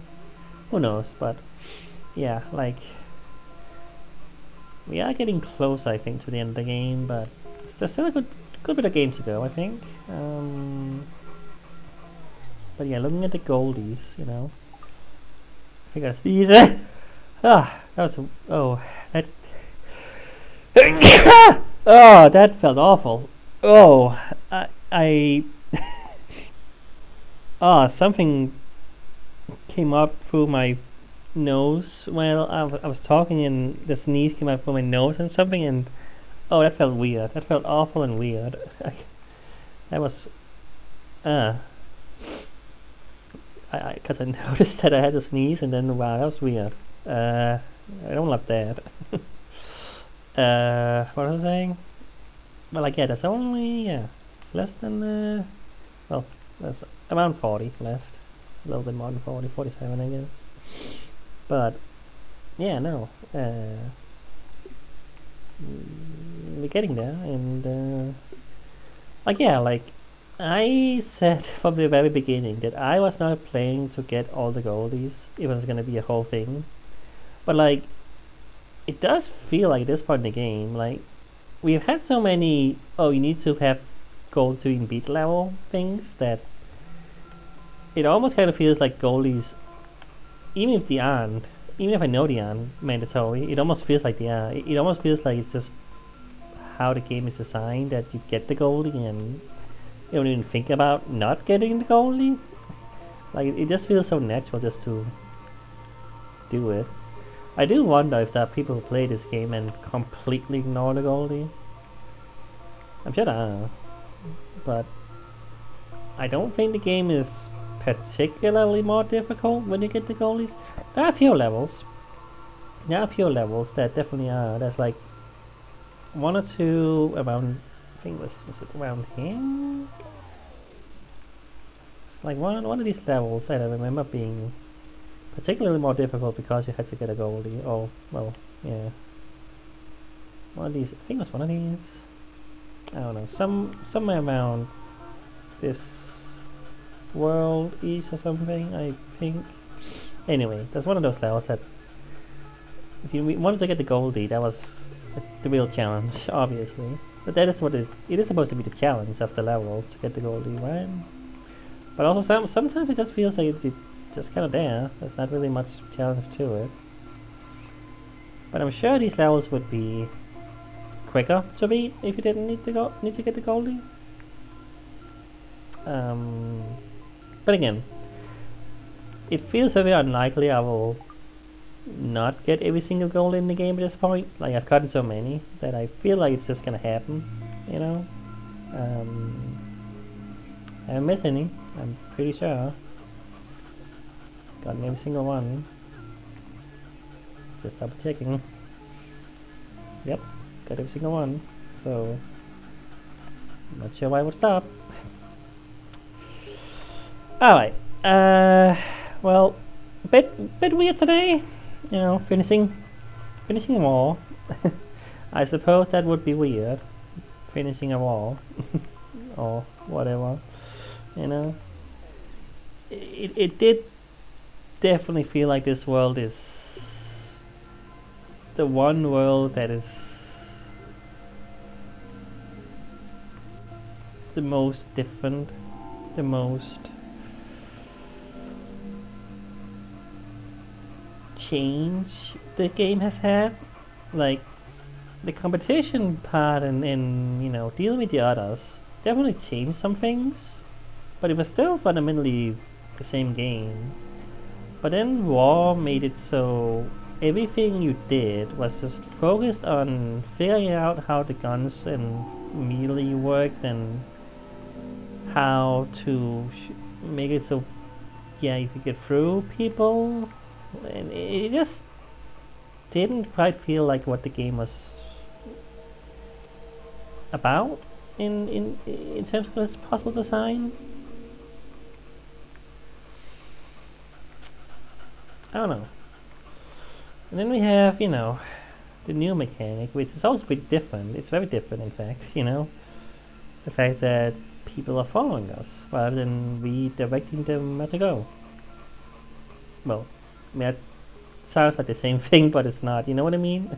Who knows? But yeah, like, we are getting close, I think, to the end of the game, but there's still a good bit of game to go, I think. But yeah, looking at the goldies, you know, I think that's these. That was that. Oh, that felt awful. Oh, I something came up through my nose while I was talking, and the sneeze came out through my nose and something, and oh, that felt weird. That felt awful and weird. That was, because I noticed that I had to sneeze, and then wow, that was weird. I don't love that. What was I saying? Well, like, yeah, there's only, yeah, it's less than, well, there's around 40 left. A little bit more than 40, 47, I guess. But, yeah, no. We're getting there, and, like, yeah, like, I said from the very beginning that I was not playing to get all the goldies. It was gonna be a whole thing. But, like, it does feel like this part in the game, like, we've had so many, oh, you need to have gold to even beat level things that it almost kind of feels like goldies, even if they aren't, even if I know they aren't mandatory, it almost feels like they are. It almost feels like it's just how the game is designed that you get the goldie and you don't even think about not getting the goldie. Like, it just feels so natural just to do it. I do wonder if there are people who play this game and completely ignore the goldie. I'm sure there are, but I don't think the game is particularly more difficult when you get the goldies. There are a few levels. There are a few levels that definitely are. There's like one or two around, I think was it around here? It's like one of these levels that I remember being particularly more difficult because you had to get a goldie. Oh, well, yeah. One of these, I think it was one of these. I don't know, somewhere around this world east or something, I think. Anyway, there's one of those levels that if you wanted to get the goldie, that was the real challenge, obviously. But that is what it is supposed to be, the challenge of the levels to get the goldie, right? But also sometimes it just feels like it's just kind of there. There's not really much challenge to it. But I'm sure these levels would be quicker to beat if you didn't need to get the goldie. But again, it feels very unlikely I will not get every single gold in the game at this point. Like, I've gotten so many that I feel like it's just gonna happen, you know. I haven't missed any, I'm pretty sure. Gotten every single one. Just double checking. Yep, got every single one. So, I'm not sure why I would stop. Alright, well, bit weird today, you know, finishing a wall. I suppose that would be weird, finishing a wall, or whatever, you know. It did definitely feel like this world is the one world that is the most different, the most change the game has had. Like, the competition part and you know, dealing with the others definitely changed some things, but it was still fundamentally the same game. But then War made it so everything you did was just focused on figuring out how the guns and melee worked and how to make it so, yeah, you could get through people. And it just didn't quite feel like what the game was about in terms of its puzzle design. I don't know. And then we have, you know, the new mechanic, which is also pretty different. It's very different, in fact, you know. The fact that people are following us rather than redirecting them where to go. Well, I mean, that sounds like the same thing, but it's not. You know what I mean?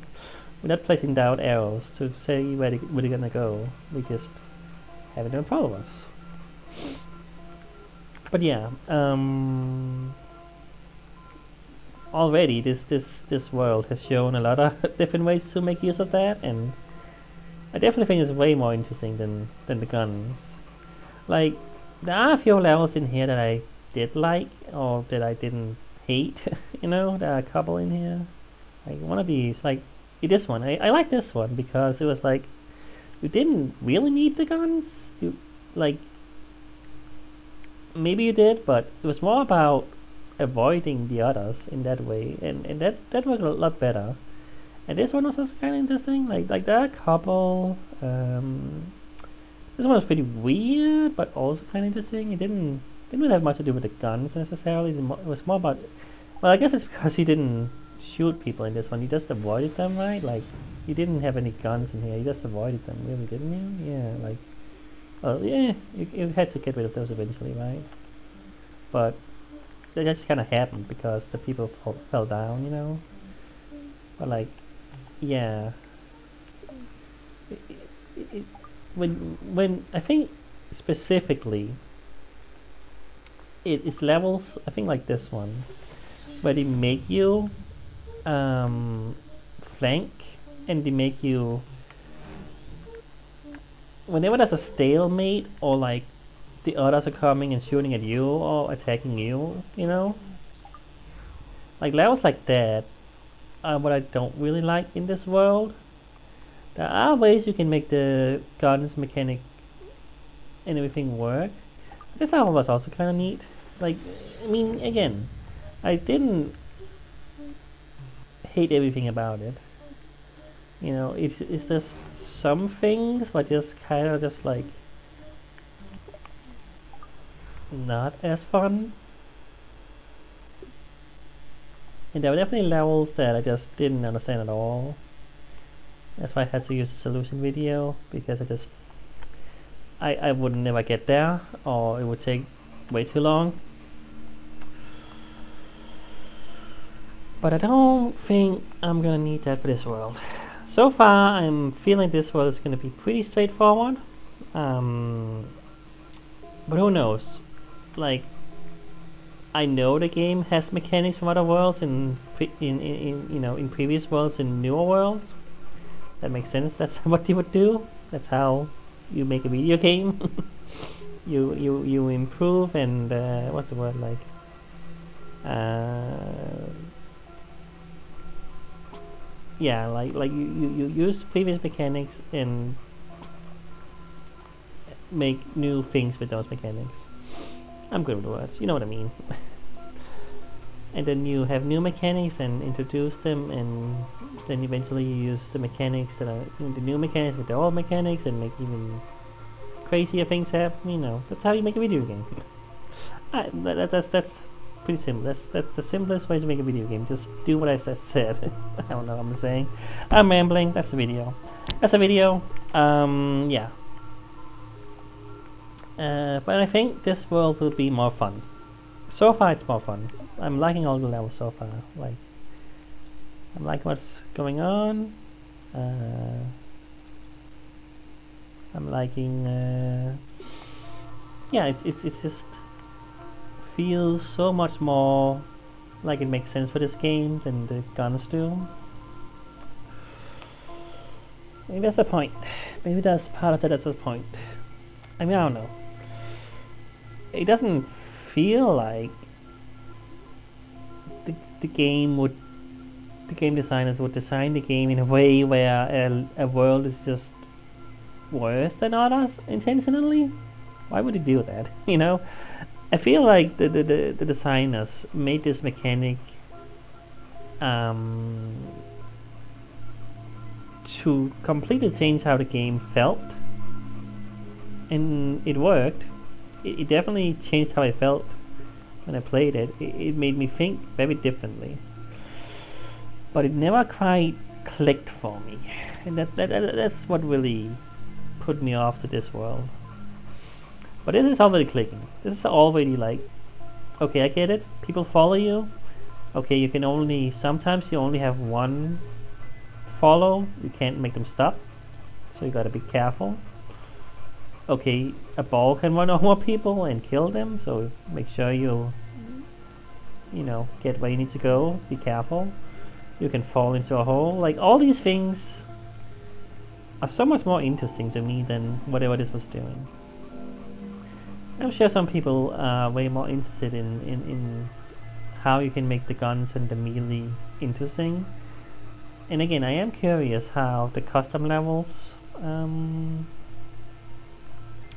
We're not placing down arrows to say where they're gonna go. We just have them follow us. But yeah, already this world has shown a lot of different ways to make use of that, and I definitely think it's way more interesting than the guns. Like, there are a few levels in here that I did like, or that I didn't hate. You know, there are a couple in here. Like one of these, like this one. I like this one because it was like you didn't really need the guns. You, like, maybe you did, but it was more about avoiding the others in that way, and that worked a lot better. And this one was also kind of interesting. Like there are a couple. This one was pretty weird, but also kind of interesting. It didn't really have much to do with the guns necessarily. It was more about. Well, I guess it's because he didn't shoot people in this one. You just avoided them, right? Like, you didn't have any guns in here. You just avoided them, really, didn't you? Yeah, like, well, yeah, you had to get rid of those eventually, right? But that just kind of happened because the people fell down, you know? But, like, yeah. When I think specifically, it's levels, I think like this one, where they make you flank, and they make you, whenever there's a stalemate or like the others are coming and shooting at you or attacking you, you know, like levels like that are what I don't really like in this world. There are ways you can make the guns mechanic and everything work. This level was also kind of neat. Like, I mean, again, I didn't hate everything about it. You know, it's just some things, but just kind of just like not as fun. And there were definitely levels that I just didn't understand at all. That's why I had to use a solution video, because I would never get there, or it would take way too long. But I don't think I'm gonna need that for this world. So far, I'm feeling this world is gonna be pretty straightforward. But who knows? Like, I know the game has mechanics from other worlds in previous worlds and newer worlds. That makes sense. That's what you would do. That's how you make a video game. you improve and what's the word, like yeah, like you use previous mechanics and make new things with those mechanics. I'm good with words, you know what I mean. And then you have new mechanics and introduce them, and then eventually you use the mechanics that are the new mechanics with the old mechanics and make even crazier things happen. You know, that's how you make a video game. That's pretty simple. That's the simplest way to make a video game. Just do what I said. I don't know what I'm saying. I'm rambling. That's the video. That's the video. Yeah. But I think this world will be more fun. So far, it's more fun. I'm liking all the levels so far. Like, I'm liking what's going on. I'm liking. Yeah, it's just feels so much more like it makes sense for this game than the guns do. Maybe that's the point. Maybe that's part of it. That's the point. I mean, I don't know. It doesn't feel like the game designers would design the game in a way where a world is just worse than others intentionally. Why would they do that? You know, I feel like the designers made this mechanic to completely change how the game felt, and it worked. It definitely changed how I felt when I played it. It made me think very differently, but it never quite clicked for me, and that's what really put me off to this world. But this is already clicking. This is already like, okay, I get it. People follow you. Okay, you can sometimes you only have one follow. You can't make them stop, so you gotta be careful. Okay, a ball can run over people and kill them, so make sure you get where you need to go. Be careful. You can fall into a hole. Like, all these things are so much more interesting to me than whatever this was doing. I'm sure some people are way more interested in how you can make the guns and the melee interesting. And again, I am curious how the custom levels,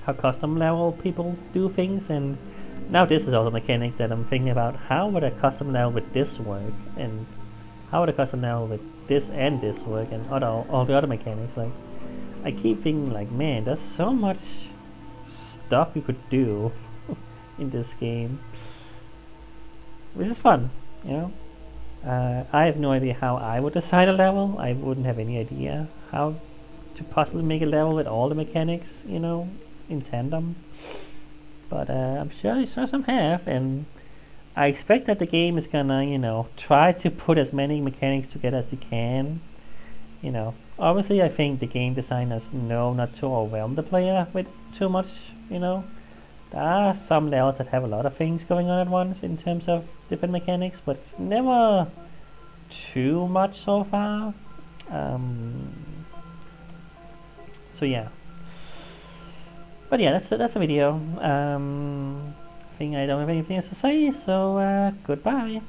how custom level people do things, and Now this is also a mechanic that I'm thinking about. How would a custom level with this work, and how would a custom level with this and this work, and all the other mechanics? Like, I keep thinking like, man, there's so much stuff you could do in this game, which is fun, you know. I have no idea how I would design a level. I wouldn't have any idea how to possibly make a level with all the mechanics, you know, in tandem. But I'm sure some have, and I expect that the game is gonna, you know, try to put as many mechanics together as you can. You know, obviously, I think the game designers know not to overwhelm the player with too much. You know, there are some levels that have a lot of things going on at once in terms of different mechanics, but it's never too much so far. So yeah. But yeah, that's a video. I think I don't have anything else to say, so goodbye.